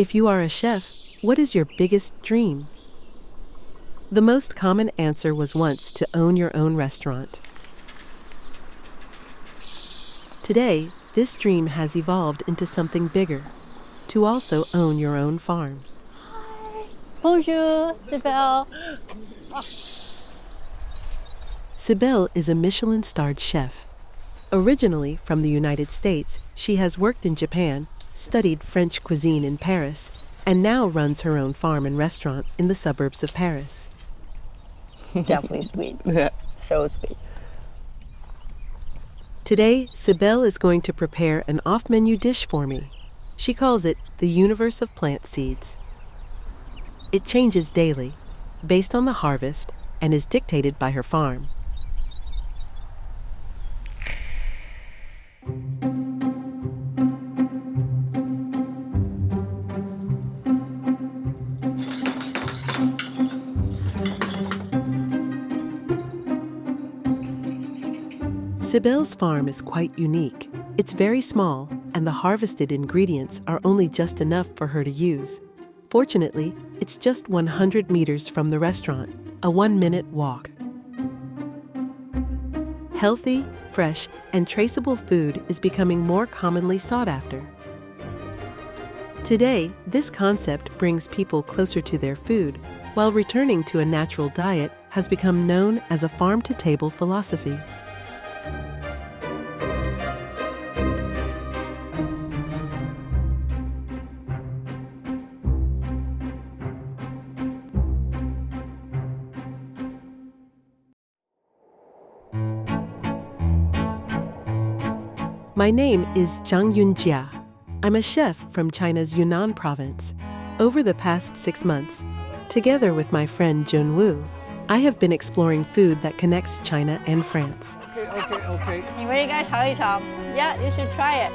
If you are a chef, what is your biggest dream? The most common answer was once to own your own restaurant. Today, this dream has evolved into something bigger, to also own your own farm. Bonjour, Sibel. Sibel is a Michelin-starred chef. Originally from the United States, she has worked in Japan, studied French cuisine in Paris, and now runs her own farm and restaurant in the suburbs of Paris. Definitely sweet. So sweet. Today, Sibel is going to prepare an off-menu dish for me. She calls it the universe of plant seeds. It changes daily, based on the harvest, and is dictated by her farm. Sibel's farm is quite unique. It's very small, and the harvested ingredients are only just enough for her to use. Fortunately, it's just 100 meters from the restaurant, a 1-minute walk. Healthy, fresh, and traceable food is becoming more commonly sought after. Today, this concept brings people closer to their food, while returning to a natural diet has become known as a farm-to-table philosophy. My name is Zhang Yunjia. I'm a chef from China's Yunnan province. Over the past 6 months, together with my friend Jun Wu, I have been exploring food that connects China and France. Okay. 你们应该尝一尝. Yeah, you should try it.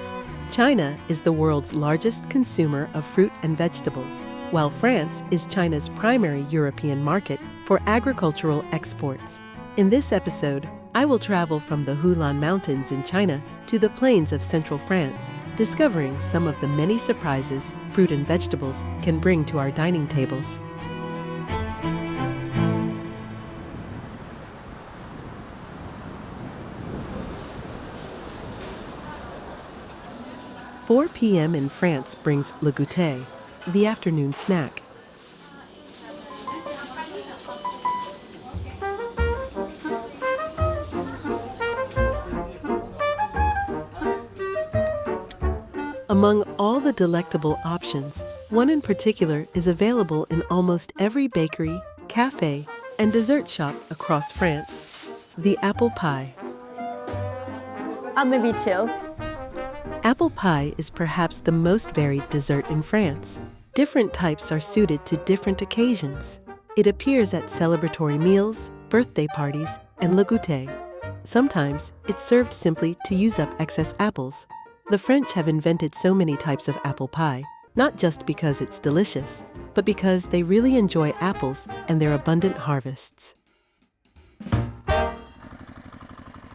China is the world's largest consumer of fruit and vegetables, while France is China's primary European market for agricultural exports. In this episode, I will travel from the Hulan Mountains in China to the plains of central France, discovering some of the many surprises fruit and vegetables can bring to our dining tables. "4 p.m. in France brings le goûter, the afternoon snack. Among all the delectable options, one in particular is available in almost every bakery, cafe, and dessert shop across France: the apple pie. Maybe two. Apple pie is perhaps the most varied dessert in France. Different types are suited to different occasions. It appears at celebratory meals, birthday parties, and le goûter. Sometimes it's served simply to use up excess apples. The French have invented so many types of apple pie, not just because it's delicious, but because they really enjoy apples and their abundant harvests.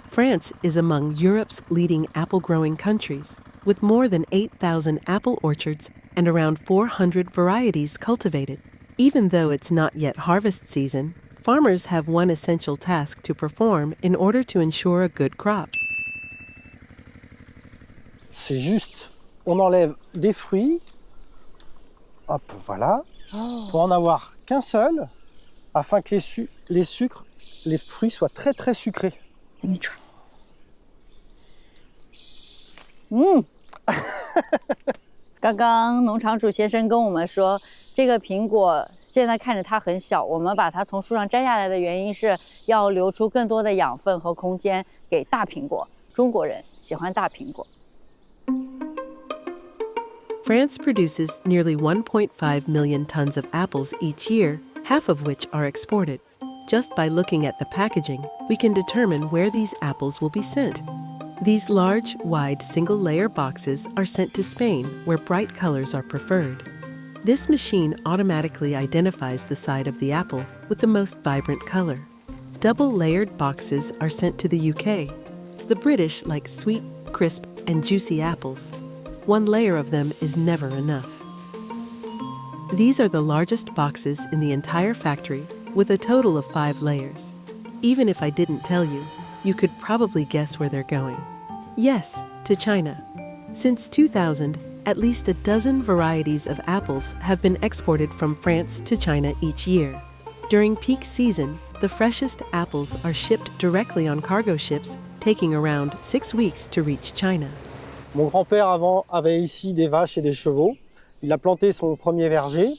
France is among Europe's leading apple-growing countries, with more than 8,000 apple orchards and around 400 varieties cultivated. Even though it's not yet harvest season, farmers have one essential task to perform in order to ensure a good crop. C'est juste, on enlève des fruits, hop, voilà, pour en avoir qu'un seul, afin que les fruits soient très très sucrés. 刚刚农场主先生跟我们说，这个苹果现在看着它很小，我们把它从树上摘下来的原因是要留出更多的养分和空间给大苹果。中国人喜欢大苹果。France produces nearly 1.5 million tons of apples each year, half of which are exported. Just by looking at the packaging, we can determine where these apples will be sent. These large, wide, single-layer boxes are sent to Spain, where bright colors are preferred. This machine automatically identifies the side of the apple with the most vibrant color. Double-layered boxes are sent to the UK. The British like sweet, crisp, and juicy apples. One layer of them is never enough. These are the largest boxes in the entire factory, with a total of 5 layers. Even if I didn't tell you, you could probably guess where they're going. Yes, to China. Since 2000, at least a dozen varieties of apples have been exported from France to China each year. During peak season, the freshest apples are shipped directly on cargo ships, taking around 6 weeks to reach China. Mon grand-père avant avait ici des vaches et des chevaux. Il a planté son premier verger.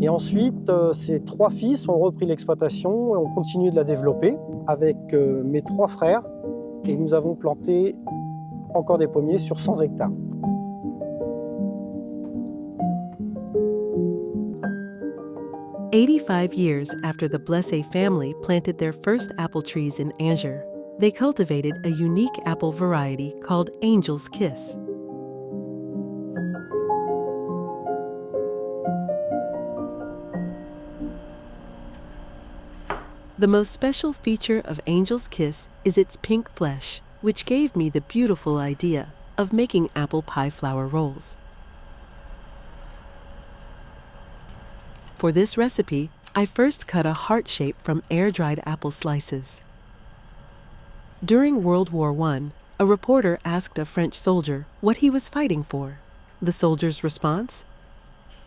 Et ensuite, ses 3 fils ont repris l'exploitation et ont continué de la développer avec mes 3 frères. Et nous avons planté encore des pommiers sur 100 hectares. "85 years after the Blessé family planted their first apple trees in Angers, they cultivated a unique apple variety called Angel's Kiss. The most special feature of Angel's Kiss is its pink flesh, which gave me the beautiful idea of making apple pie flour rolls. For this recipe, I first cut a heart shape from air-dried apple slices. During World War I, a reporter asked a French soldier what he was fighting for. The soldier's response?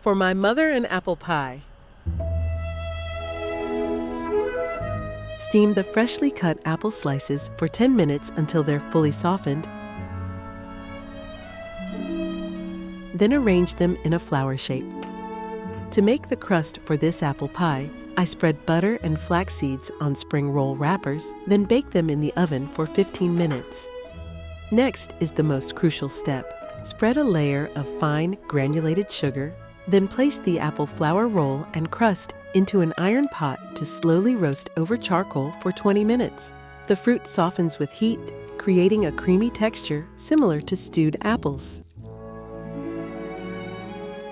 "For my mother and apple pie." Steam the freshly cut apple slices for 10 minutes until they're fully softened. Then arrange them in a flower shape. To make the crust for this apple pie, I spread butter and flax seeds on spring roll wrappers, then bake them in the oven for 15 minutes. Next is the most crucial step. Spread a layer of fine granulated sugar, then place the apple flour roll and crust into an iron pot to slowly roast over charcoal for 20 minutes. The fruit softens with heat, creating a creamy texture similar to stewed apples.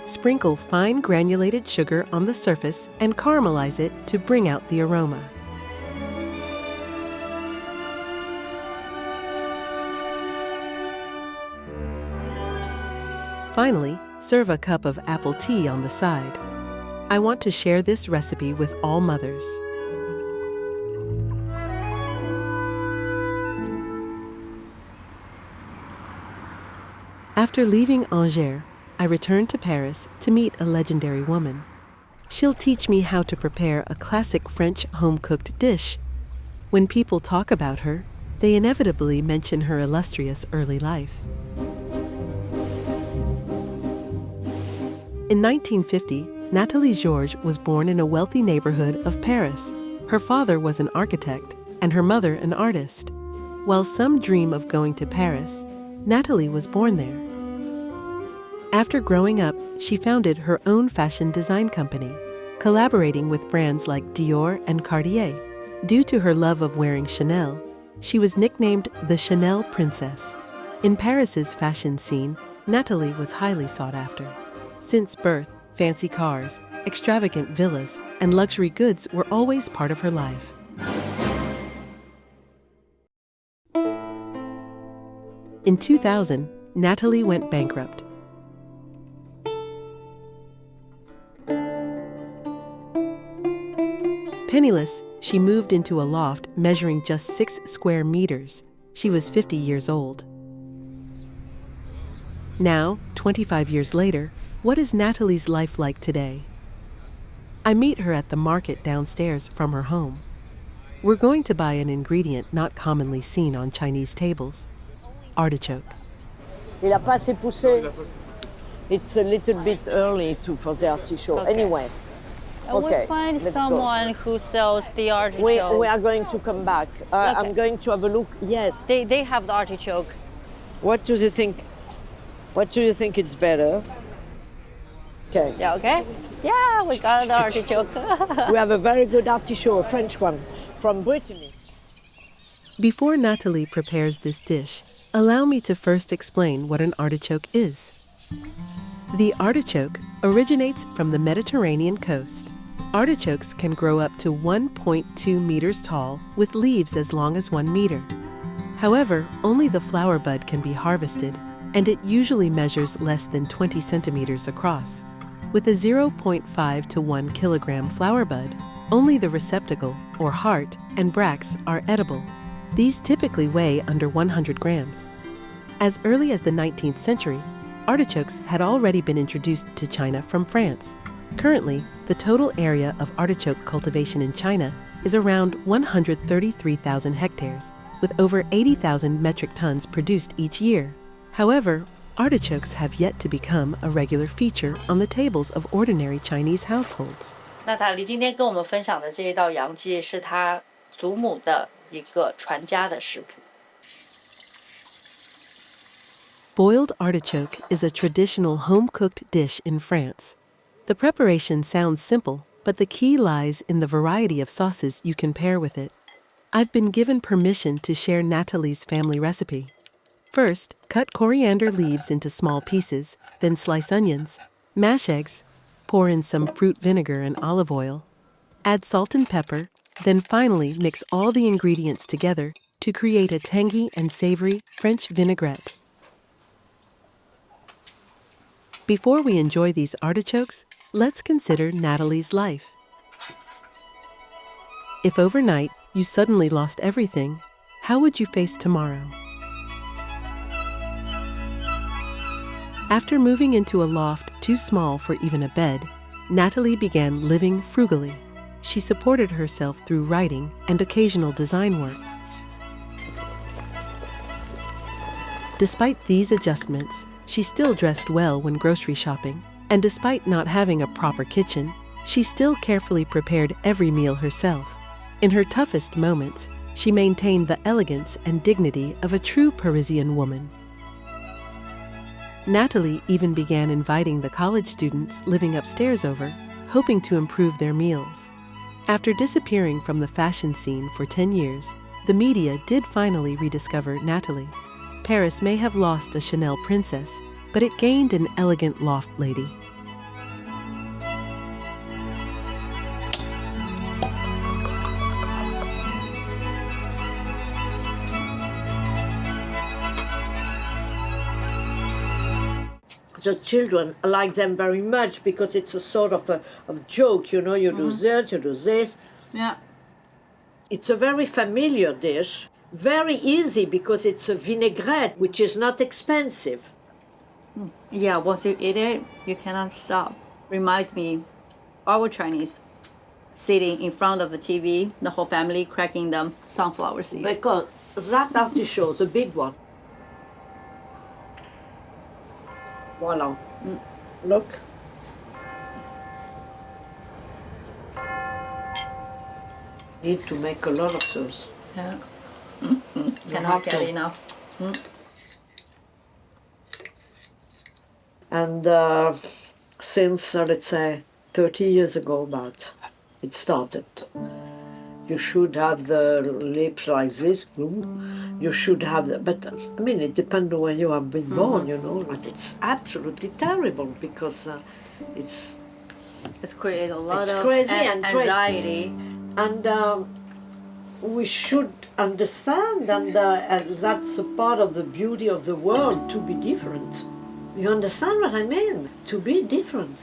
Sprinkle fine granulated sugar on the surface and caramelize it to bring out the aroma. Finally, serve a cup of apple tea on the side. I want to share this recipe with all mothers. After leaving Angers, I returned to Paris to meet a legendary woman. She'll teach me how to prepare a classic French home-cooked dish. When people talk about her, they inevitably mention her illustrious early life. In 1950, Nathalie Georges was born in a wealthy neighborhood of Paris. Her father was an architect and her mother an artist. While some dream of going to Paris, Nathalie was born there. After growing up, she founded her own fashion design company, collaborating with brands like Dior and Cartier. Due to her love of wearing Chanel, she was nicknamed the Chanel Princess. In Paris's fashion scene, Nathalie was highly sought after. Since birth, fancy cars, extravagant villas, and luxury goods were always part of her life. In 2000, Nathalie went bankrupt. Penniless, she moved into a loft measuring just 6 square meters. She was 50 years old. Now, 25 years later, what is Nathalie's life like today? I meet her at the market downstairs from her home. We're going to buy an ingredient not commonly seen on Chinese tables: artichoke. Il a pas assez poussé. It's a little bit early for the artichoke. Okay. Anyway, We'll find let's someone who sells the go. artichoke. We are going to come back. I'm going to have a look. Yes. They have the artichoke. What do you think? What do you think it's better? Okay. Yeah, okay? Yeah, we got the artichoke. We have a very good artichoke, a French one, from Brittany. Before Nathalie prepares this dish, allow me to first explain what an artichoke is. The artichoke originates from the Mediterranean coast. Artichokes can grow up to 1.2 meters tall with leaves as long as 1 meter. However, only the flower bud can be harvested, and it usually measures less than 20 centimeters across. With a 0.5 to 1 kilogram flower bud, only the receptacle, or heart, and bracts are edible. These typically weigh under 100 grams. As early as the 19th century, artichokes had already been introduced to China from France. Currently, the total area of artichoke cultivation in China is around 133,000 hectares, with over 80,000 metric tons produced each year. However, artichokes have yet to become a regular feature on the tables of ordinary Chinese households. 娜塔莉今天跟我们分享的这一道洋鸡是她祖母的一个传家的食谱。Boiled artichoke is a traditional home-cooked dish in France. The preparation sounds simple, but the key lies in the variety of sauces you can pair with it. I've been given permission to share Natalie's family recipe. First, cut coriander leaves into small pieces, then slice onions, mash eggs, pour in some fruit vinegar and olive oil, add salt and pepper, then finally mix all the ingredients together to create a tangy and savory French vinaigrette. Before we enjoy these artichokes, let's consider Natalie's life. If overnight you suddenly lost everything, how would you face tomorrow? After moving into a loft too small for even a bed, Natalie began living frugally. She supported herself through writing and occasional design work. Despite these adjustments, she still dressed well when grocery shopping, and despite not having a proper kitchen, she still carefully prepared every meal herself. In her toughest moments, she maintained the elegance and dignity of a true Parisian woman. Natalie even began inviting the college students living upstairs over, hoping to improve their meals. After disappearing from the fashion scene for 10 years, the media did finally rediscover Natalie. Paris may have lost a Chanel princess, but it gained an elegant loft lady. The children like them very much because it's a sort of joke, you know, you do this, you do this. Yeah. It's a very familiar dish, very easy because it's a vinaigrette, which is not expensive. Yeah, once you eat it, you cannot stop. Reminds me, our Chinese sitting in front of the TV, the whole family cracking them sunflower seeds. Because that artichoke, the big one. Voila. Look. Need to make a lot of those. Yeah. You Cannot have get to. enough. And since, let's say, 30 years ago about, it started. You should have the lips like this, you should have the, but I mean, it depends on when you have been born, you know, but it's absolutely terrible because it's created a lot It's of crazy and anxiety. And we should understand, and that's a part of the beauty of the world, to be different. You understand what I mean? To be different.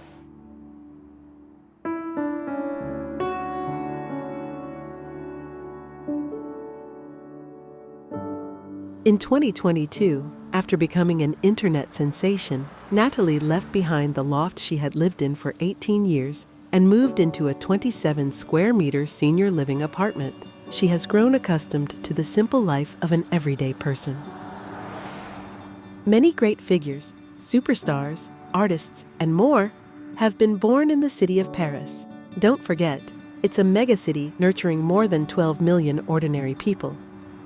In 2022, after becoming an internet sensation, Natalie left behind the loft she had lived in for 18 years and moved into a 27 square meter senior living apartment. She has grown accustomed to the simple life of an everyday person. Many great figures, superstars, artists, and more have been born in the city of Paris. Don't forget, it's a megacity nurturing more than 12 million ordinary people.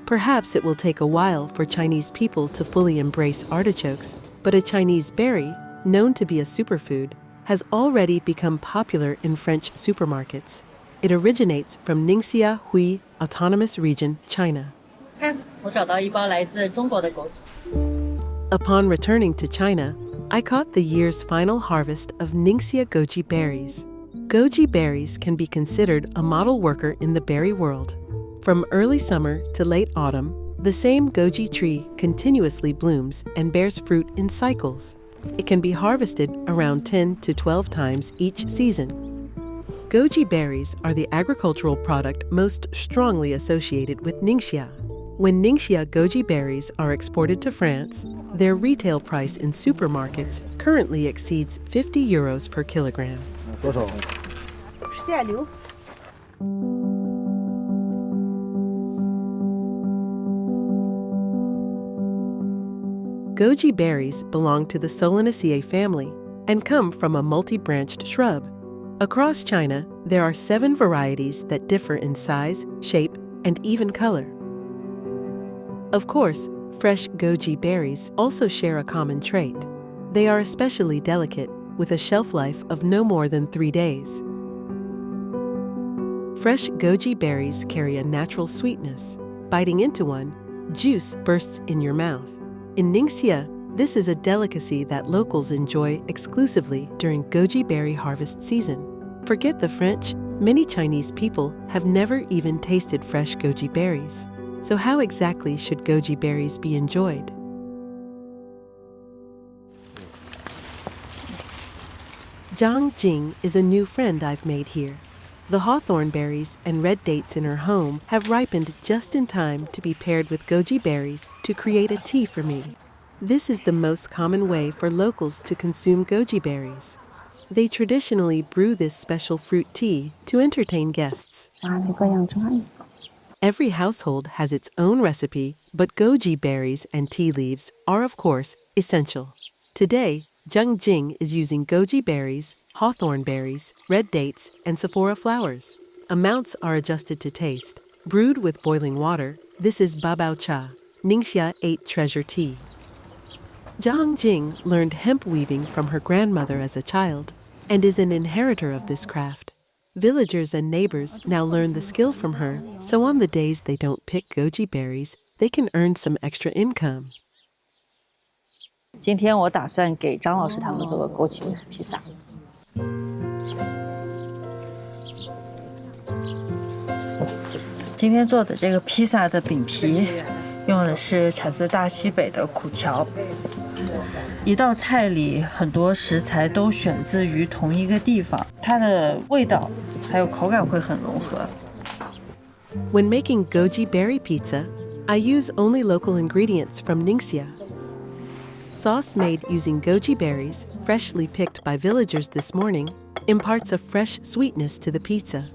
Perhaps it will take a while for Chinese people to fully embrace artichokes, but a Chinese berry, known to be a superfood, has already become popular in French supermarkets. It originates from Ningxia Hui Autonomous Region, China. 看，我找到一包来自中国的枸杞。 Upon returning to China, I caught the year's final harvest of Ningxia goji berries. Goji berries can be considered a model worker in the berry world. From early summer to late autumn, the same goji tree continuously blooms and bears fruit in cycles. It can be harvested around 10 to 12 times each season. Goji berries are the agricultural product most strongly associated with Ningxia. When Ningxia goji berries are exported to France, their retail price in supermarkets currently exceeds 50 euros per kilogram. 多少？ Goji berries belong to the Solanaceae family and come from a multi-branched shrub. Across China, there are 7 varieties that differ in size, shape, and even color. Of course, fresh goji berries also share a common trait. They are especially delicate, with a shelf life of no more than 3 days. Fresh goji berries carry a natural sweetness. Biting into one, juice bursts in your mouth. In Ningxia, this is a delicacy that locals enjoy exclusively during goji berry harvest season. Forget the French, many Chinese people have never even tasted fresh goji berries. So how exactly should goji berries be enjoyed? Zhang Jing is a new friend I've made here. The hawthorn berries and red dates in her home have ripened just in time to be paired with goji berries to create a tea for me. This is the most common way for locals to consume goji berries. They traditionally brew this special fruit tea to entertain guests. Every household has its own recipe, but goji berries and tea leaves are, of course, essential. Today, Zhang Jing is using goji berries, hawthorn berries, red dates, and sephora flowers. Amounts are adjusted to taste. Brewed with boiling water, this is Babao Cha, Ningxia 8 treasure tea. Zhang Jing learned hemp weaving from her grandmother as a child and is an inheritor of this craft. Villagers and neighbors now learn the skill from her, so on the days they don't pick goji berries, they can earn some extra income. 今天我打算给张老师他们做个枸杞披萨。今天做的这个披萨的饼皮，用的是产自大西北的苦荞。一道菜里很多食材都选自于同一个地方，它的味道还有口感会很融合。When making goji berry pizza, I use only local ingredients from Ningxia. Sauce made using goji berries, freshly picked by villagers this morning, imparts a fresh sweetness to the pizza.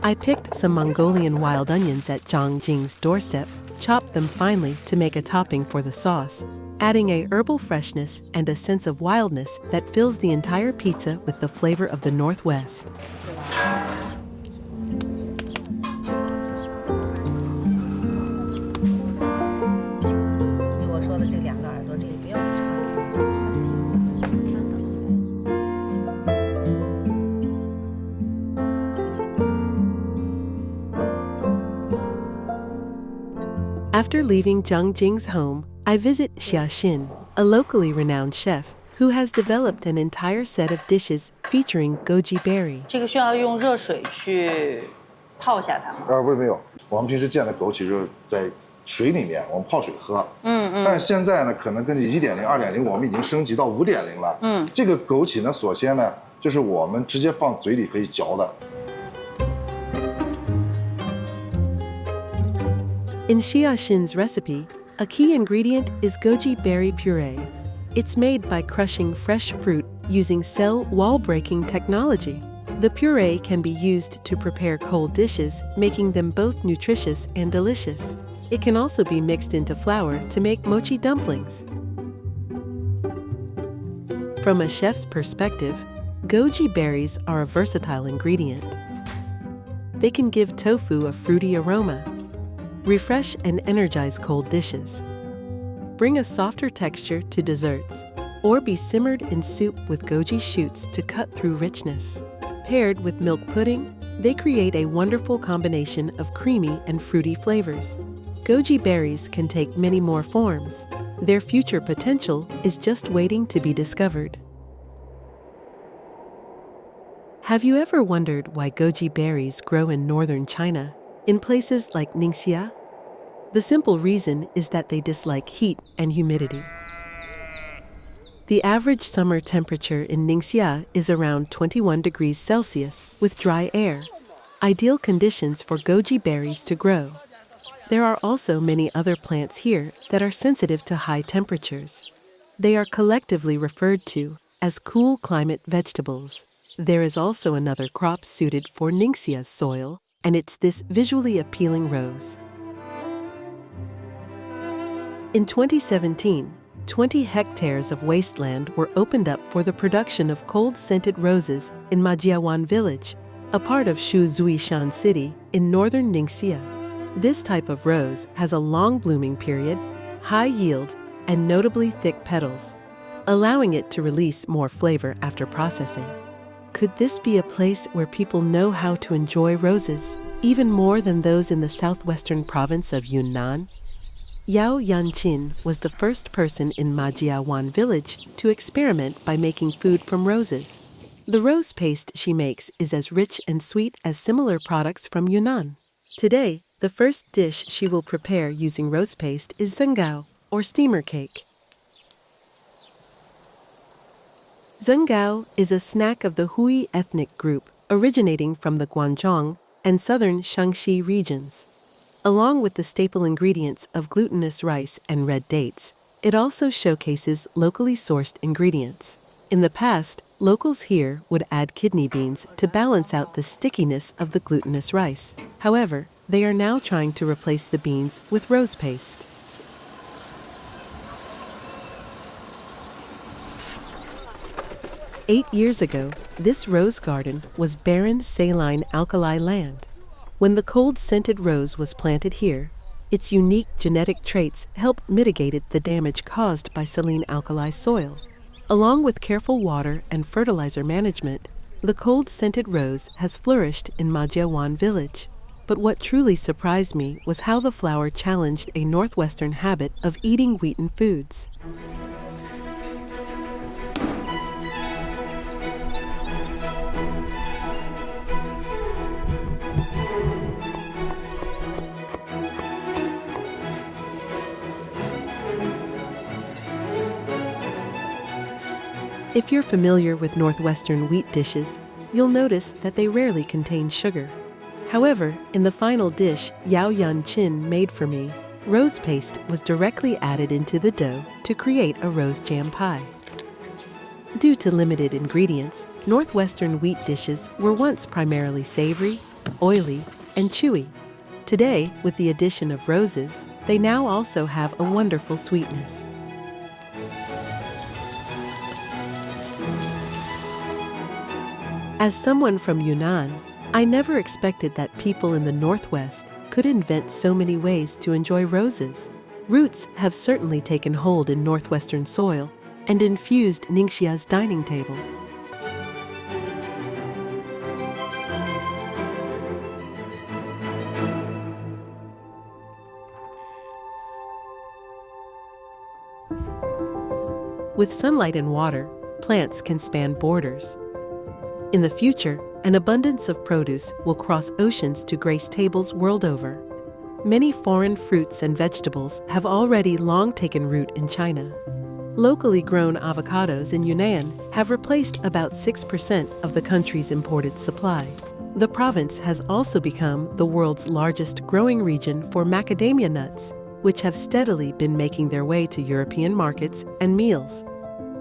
I picked some Mongolian wild onions at Zhang Jing's doorstep, chopped them finely to make a topping for the sauce, adding a herbal freshness and a sense of wildness that fills the entire pizza with the flavor of the Northwest. 我说的这2个耳朵，这个不要插。 After leaving Zhang Jing's home, I visit Xia Xin, a locally renowned chef who has developed an entire set of dishes featuring goji berry. 这个需要用热水去泡一下它吗？不，没有。我们平时见的枸杞就是在水里面，我们泡水喝。但是现在呢，可能根据1.0、2.0，我们已经升级到5.0了。这个枸杞呢，首先呢，就是我们直接放嘴里可以嚼的。 In Xia Xin's recipe, a key ingredient is goji berry puree. It's made by crushing fresh fruit using cell wall-breaking technology. The puree can be used to prepare cold dishes, making them both nutritious and delicious. It can also be mixed into flour to make mochi dumplings. From a chef's perspective, goji berries are a versatile ingredient. They can give tofu a fruity aroma, refresh and energize cold dishes, bring a softer texture to desserts, or be simmered in soup with goji shoots to cut through richness. Paired with milk pudding, they create a wonderful combination of creamy and fruity flavors. Goji berries can take many more forms. Their future potential is just waiting to be discovered. Have you ever wondered why goji berries grow in northern China, in places like Ningxia? The simple reason is that they dislike heat and humidity. The average summer temperature in Ningxia is around 21 degrees Celsius with dry air, ideal conditions for goji berries to grow. There are also many other plants here that are sensitive to high temperatures. They are collectively referred to as cool climate vegetables. There is also another crop suited for Ningxia's soil, and it's this visually appealing rose. In 2017, 20 hectares of wasteland were opened up for the production of cold-scented roses in Majiawan village, a part of Shuzuishan City in northern Ningxia. This type of rose has a long blooming period, high yield, and notably thick petals, allowing it to release more flavor after processing. Could this be a place where people know how to enjoy roses, even more than those in the southwestern province of Yunnan? Yao Yanqin was the first person in Majiawan village to experiment by making food from roses. The rose paste she makes is as rich and sweet as similar products from Yunnan. Today, the first dish she will prepare using rose paste is zhengao, or steamer cake. Zhengao is a snack of the Hui ethnic group originating from the Guangdong and southern Shaanxi regions. Along with the staple ingredients of glutinous rice and red dates, it also showcases locally sourced ingredients. In the past, locals here would add kidney beans to balance out the stickiness of the glutinous rice. However, they are now trying to replace the beans with rose paste. "8 years ago, this rose garden was barren saline alkali land. When the cold-scented rose was planted here, its unique genetic traits helped mitigate the damage caused by saline alkali soil. Along with careful water and fertilizer management, the cold-scented rose has flourished in Majiawan village. But what truly surprised me was how the flower challenged a northwestern habit of eating wheaten foods. If you're familiar with Northwestern wheat dishes, you'll notice that they rarely contain sugar. However, in the final dish Yao Yanqin made for me, rose paste was directly added into the dough to create a rose jam pie. Due to limited ingredients, Northwestern wheat dishes were once primarily savory, oily, and chewy. Today, with the addition of roses, they now also have a wonderful sweetness. As someone from Yunnan, I never expected that people in the Northwest could invent so many ways to enjoy roses. Roots have certainly taken hold in Northwestern soil and infused Ningxia's dining table. With sunlight and water, plants can span borders. In the future, an abundance of produce will cross oceans to grace tables world over. Many foreign fruits and vegetables have already long taken root in China. Locally grown avocados in Yunnan have replaced about 6% of the country's imported supply. The province has also become the world's largest growing region for macadamia nuts, which have steadily been making their way to European markets and meals.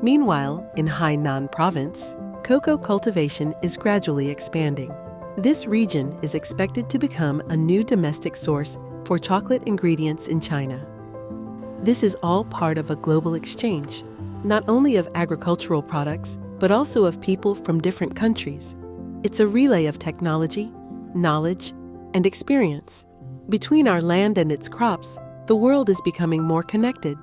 Meanwhile, in Hainan Province, cocoa cultivation is gradually expanding. This region is expected to become a new domestic source for chocolate ingredients in China. This is all part of a global exchange, not only of agricultural products, but also of people from different countries. It's a relay of technology, knowledge, and experience. Between our land and its crops, the world is becoming more connected.